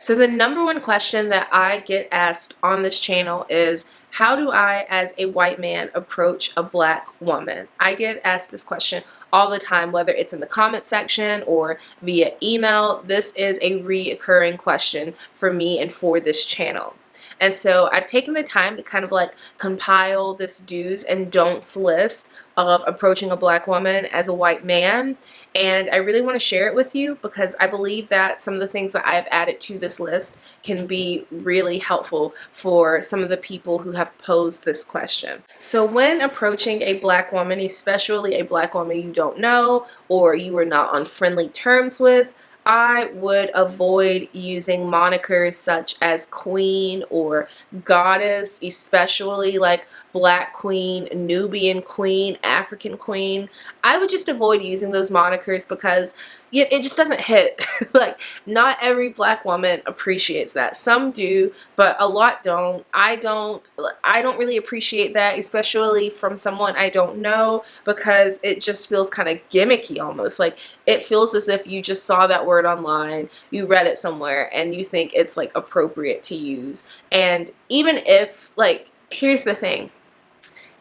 So the number one question that I get asked on this channel is, how do I, as a white man, approach a black woman? I get asked this question all the time, whether it's in the comment section or via email. This is a reoccurring question for me and for this channel. And so I've taken the time to kind of like compile this do's and don'ts list of approaching a black woman as a white man. And I really want to share it with you because I believe that some of the things that I've added to this list can be really helpful for some of the people who have posed this question. So when approaching a black woman, especially a black woman you don't know or you are not on friendly terms with, I would avoid using monikers such as queen or goddess, especially like black queen, Nubian queen, African queen. I would just avoid using those monikers because it just doesn't hit. Like, not every black woman appreciates that. Some do, but a lot don't. I don't really appreciate that, especially from someone I don't know, because it just feels kind of gimmicky almost. Like, it feels as if you just saw that word online, you read it somewhere, and you think it's like appropriate to use. And even if, like, here's the thing,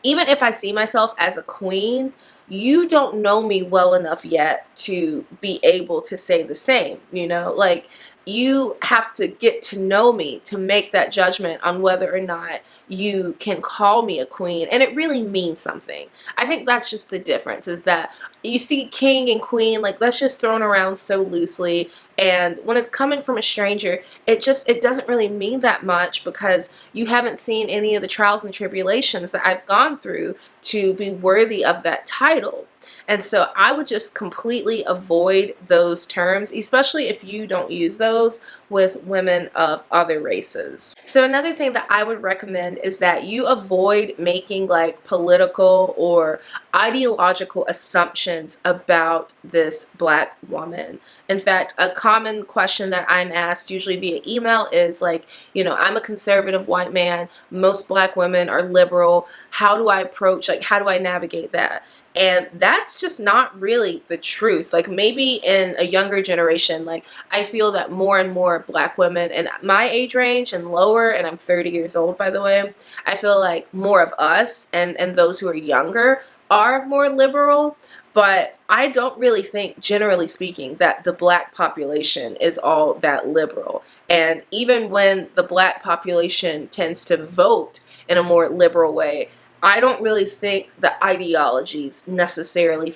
even if I see myself as a queen, you don't know me well enough yet to be able to say the same, you know? Like, you have to get to know me to make that judgment on whether or not you can call me a queen, and it really means something. I think that's just the difference, is that you see king and queen, like, that's just thrown around so loosely, and when it's coming from a stranger, it doesn't really mean that much because you haven't seen any of the trials and tribulations that I've gone through to be worthy of that title. And so I would just completely avoid those terms, especially if you don't use those with women of other races. So another thing that I would recommend is that you avoid making like political or ideological assumptions about this black woman. In fact, a common question that I'm asked usually via email is like, you know, I'm a conservative white man, most black women are liberal. How do I approach, like, how do I navigate that? And that's just not really the truth. Like, maybe in a younger generation, like, I feel that more and more black women in my age range and lower, and I'm 30 years old, by the way, I feel like more of us and those who are younger are more liberal. But I don't really think, generally speaking, that the black population is all that liberal. And even when the black population tends to vote in a more liberal way, I don't really think the ideologies necessarily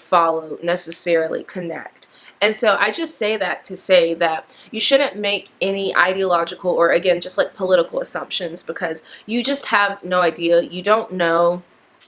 connect. And so I just say that to say that you shouldn't make any ideological or, again, just like political assumptions, because you just have no idea. You don't know.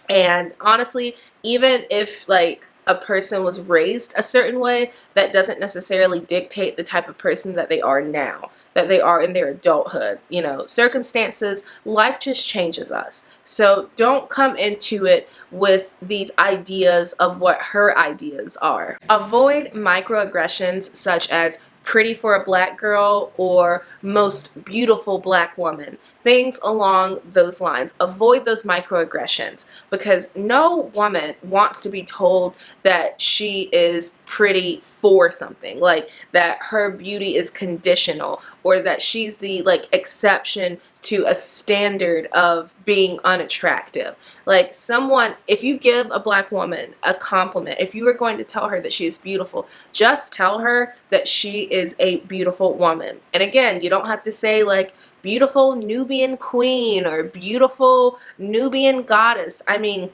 And honestly, even if like a person was raised a certain way, that doesn't necessarily dictate the type of person that they are now, that they are in their adulthood. You know, circumstances, life just changes us. So don't come into it with these ideas of what her ideas are. Avoid microaggressions such as pretty for a black girl or most beautiful black woman. Things along those lines. Avoid those microaggressions, because no woman wants to be told that she is pretty for something, like that her beauty is conditional or that she's the like exception to a standard of being unattractive. Like, someone, if you give a black woman a compliment, if you are going to tell her that she is beautiful, just tell her that she is a beautiful woman. And again, you don't have to say like beautiful Nubian queen or beautiful Nubian goddess. I mean,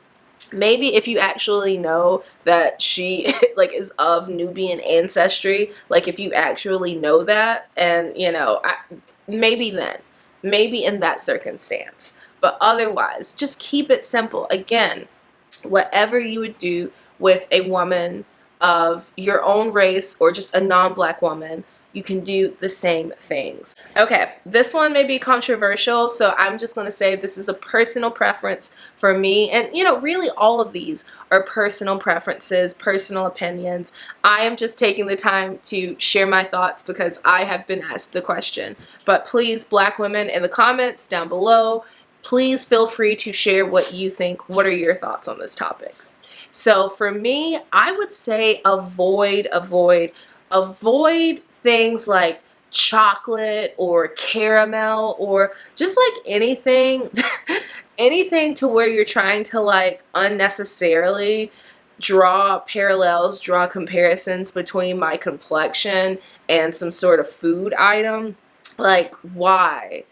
maybe if you actually know that she like is of Nubian ancestry, like if you actually know that, and you know, maybe then, maybe in that circumstance. But otherwise, just keep it simple. Again, whatever you would do with a woman of your own race or just a non-black woman, you can do the same things. Okay, this one may be controversial, so I'm just going to say this is a personal preference for me. And, you know, really all of these are personal preferences, personal opinions. I am just taking the time to share my thoughts because I have been asked the question. But please, black women, in the comments down below, please feel free to share what you think. What are your thoughts on this topic? So for me, I would say avoid things like chocolate or caramel or just like anything anything to where you're trying to like unnecessarily draw parallels, draw comparisons between my complexion and some sort of food item. Like, why?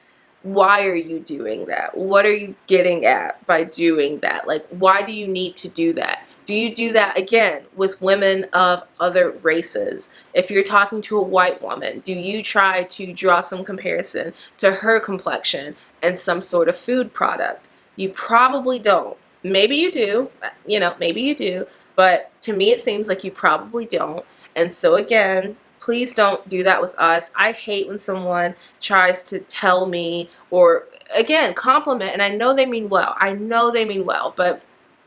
Why are you doing that? What are you getting at by doing that? Like, why do you need to do that? Do you do that again with women of other races? If you're talking to a white woman, do you try to draw some comparison to her complexion and some sort of food product? You probably don't. Maybe you do, maybe you do, but to me it seems like you probably don't. And so again, please don't do that with us. I hate when someone tries to tell me or again compliment, and I know they mean well. I know they mean well, but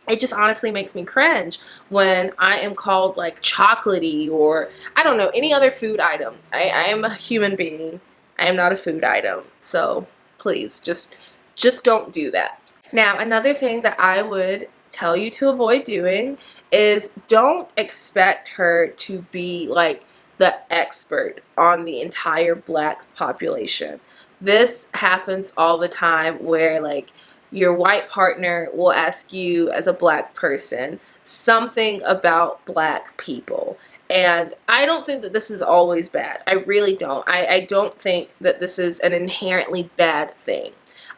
it just honestly makes me cringe when I am called like chocolatey or I don't know, any other food item. I am a human being. I am not a food item. So please just don't do that. Now, another thing that I would tell you to avoid doing is don't expect her to be like the expert on the entire black population. This happens all the time where like your white partner will ask you as a black person something about black people. And I don't think that this is always bad. I really don't. I don't think that this is an inherently bad thing.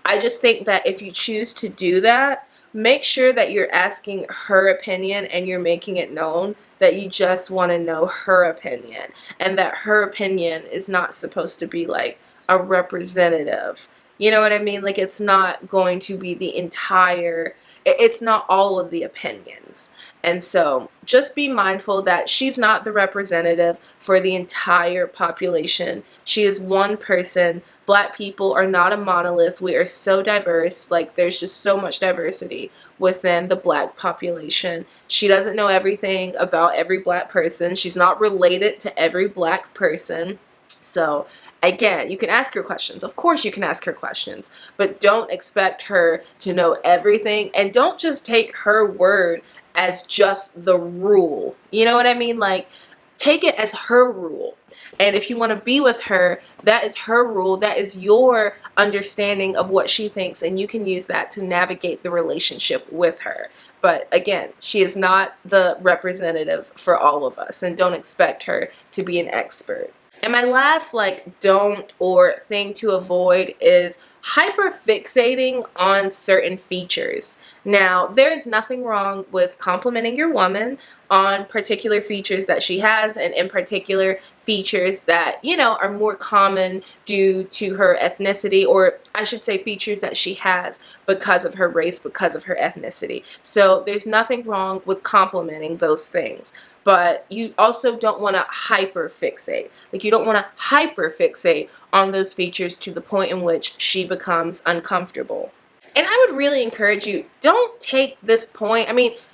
I just think that if you choose to do that, make sure that you're asking her opinion and you're making it known that you just want to know her opinion and that her opinion is not supposed to be like a representative. You know what I mean? Like it's not going to be the entire, it's not all of the opinions. And so just be mindful that she's not the representative for the entire population. She is one person. Black people are not a monolith. We are so diverse. Like there's just so much diversity within the black population. She doesn't know everything about every black person. She's not related to every black person. So again, you can ask her questions. Of course you can ask her questions, but don't expect her to know everything and don't just take her word as just the rule. You know what I mean? Like take it as her rule. And if you want to be with her, that is her rule. That is your understanding of what she thinks, and you can use that to navigate the relationship with her. But again, she is not the representative for all of us, and don't expect her to be an expert. And my last like don't or thing to avoid is hyperfixating on certain features. Now, there is nothing wrong with complimenting your woman on particular features that she has, and in particular features that, are more common due to her ethnicity, or I should say features that she has because of her race, because of her ethnicity. So there's nothing wrong with complimenting those things. But you also don't want to hyperfixate. Like you don't want to hyperfixate on those features to the point in which she becomes uncomfortable. And I would really encourage you, don't take this point,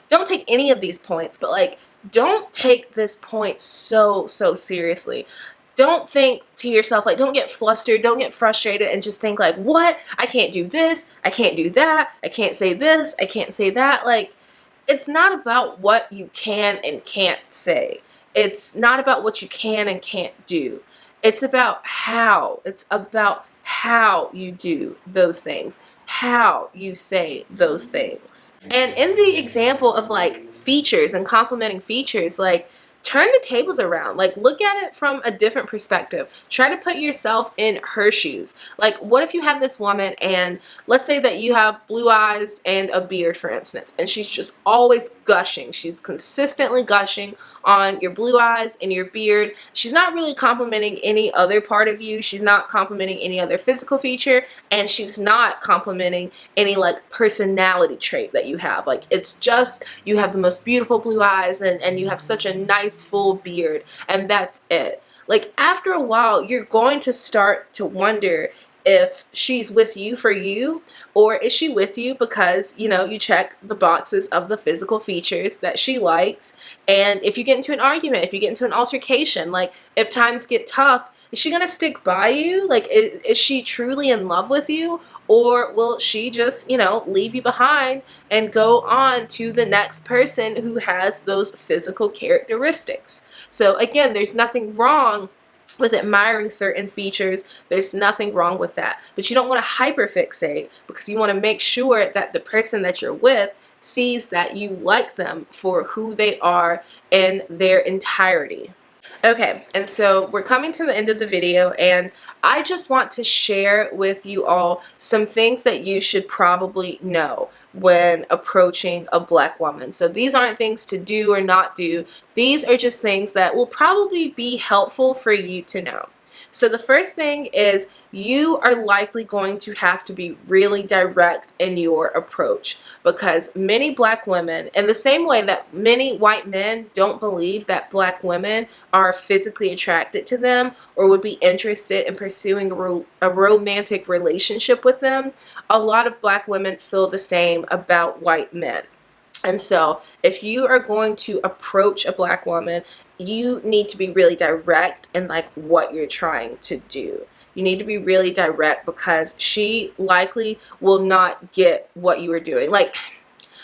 don't take any of these points, but like, don't take this point so seriously. Don't think to yourself, like, don't get flustered, don't get frustrated, and just think like, what? I can't do this, I can't do that, I can't say this, I can't say that. Like, it's not about what you can and can't say. It's not about what you can and can't do. It's about how. It's about how you do those things, how you say those things. And in the example of like features and complimenting features, like turn the tables around. Like look at it from a different perspective. Try to put yourself in her shoes. Like what if you have this woman and let's say that you have blue eyes and a beard, for instance, and she's just always gushing. She's consistently gushing on your blue eyes and your beard. She's not really complimenting any other part of you. She's not complimenting any other physical feature, and she's not complimenting any like personality trait that you have. Like it's just you have the most beautiful blue eyes and you have such a nice full beard, and that's it. Like after a while you're going to start to wonder if she's with you for you, or is she with you because you check the boxes of the physical features that she likes. And if you get into an argument, if you get into an altercation, like if times get tough, is she gonna stick by you? Like is she truly in love with you, or will she just leave you behind and go on to the next person who has those physical characteristics? So again, there's nothing wrong with admiring certain features. There's nothing wrong with that. But you don't want to hyperfixate, because you want to make sure that the person that you're with sees that you like them for who they are in their entirety. Okay, and so we're coming to the end of the video, and I just want to share with you all some things that you should probably know when approaching a black woman. So these aren't things to do or not do. These are just things that will probably be helpful for you to know. So the first thing is, you are likely going to have to be really direct in your approach, because many black women, in the same way that many white men don't believe that black women are physically attracted to them or would be interested in pursuing a romantic relationship with them, a lot of black women feel the same about white men. And so if you are going to approach a black woman, you need to be really direct in like what you're trying to do. You need to be really direct, because she likely will not get what you are doing. Like,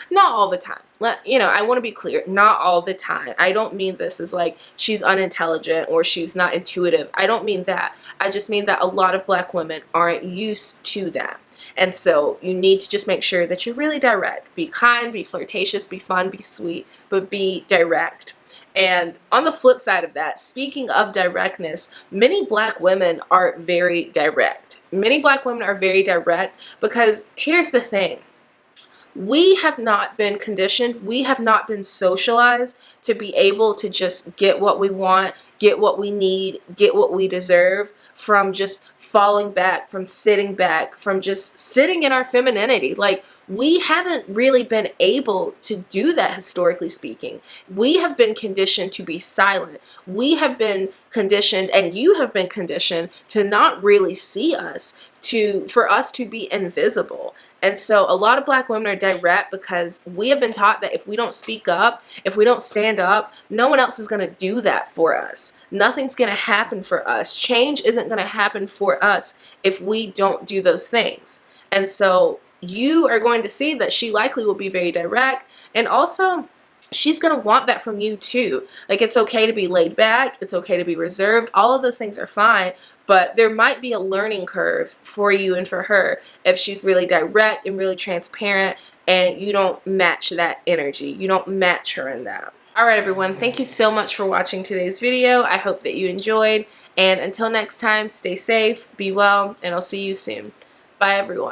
not all the time. I want to be clear, not all the time. I don't mean this as like she's unintelligent or she's not intuitive. I don't mean that. I just mean that a lot of black women aren't used to that. And so you need to just make sure that you're really direct. Be kind, be flirtatious, be fun, be sweet, but be direct. And on the flip side of that, speaking of directness, many black women are very direct. Many black women are very direct because here's the thing. We have not been conditioned, we have not been socialized to be able to just get what we want, get what we need, get what we deserve from just falling back, from just sitting in our femininity. Like, we haven't really been able to do that, historically speaking. We have been conditioned to be silent. We have been conditioned, and you have been conditioned, to not really see us, for us to be invisible. And so a lot of black women are direct because we have been taught that if we don't speak up, if we don't stand up, no one else is going to do that for us. Nothing's going to happen for us. Change isn't going to happen for us if we don't do those things. And so you are going to see that she likely will be very direct, and also she's going to want that from you too. Like, it's okay to be laid back, it's okay to be reserved, all of those things are fine, but there might be a learning curve for you and for her if she's really direct and really transparent and you don't match that energy. You don't match her in that. Alright everyone, thank you so much for watching today's video. I hope that you enjoyed, and until next time, stay safe, be well, and I'll see you soon. Bye everyone.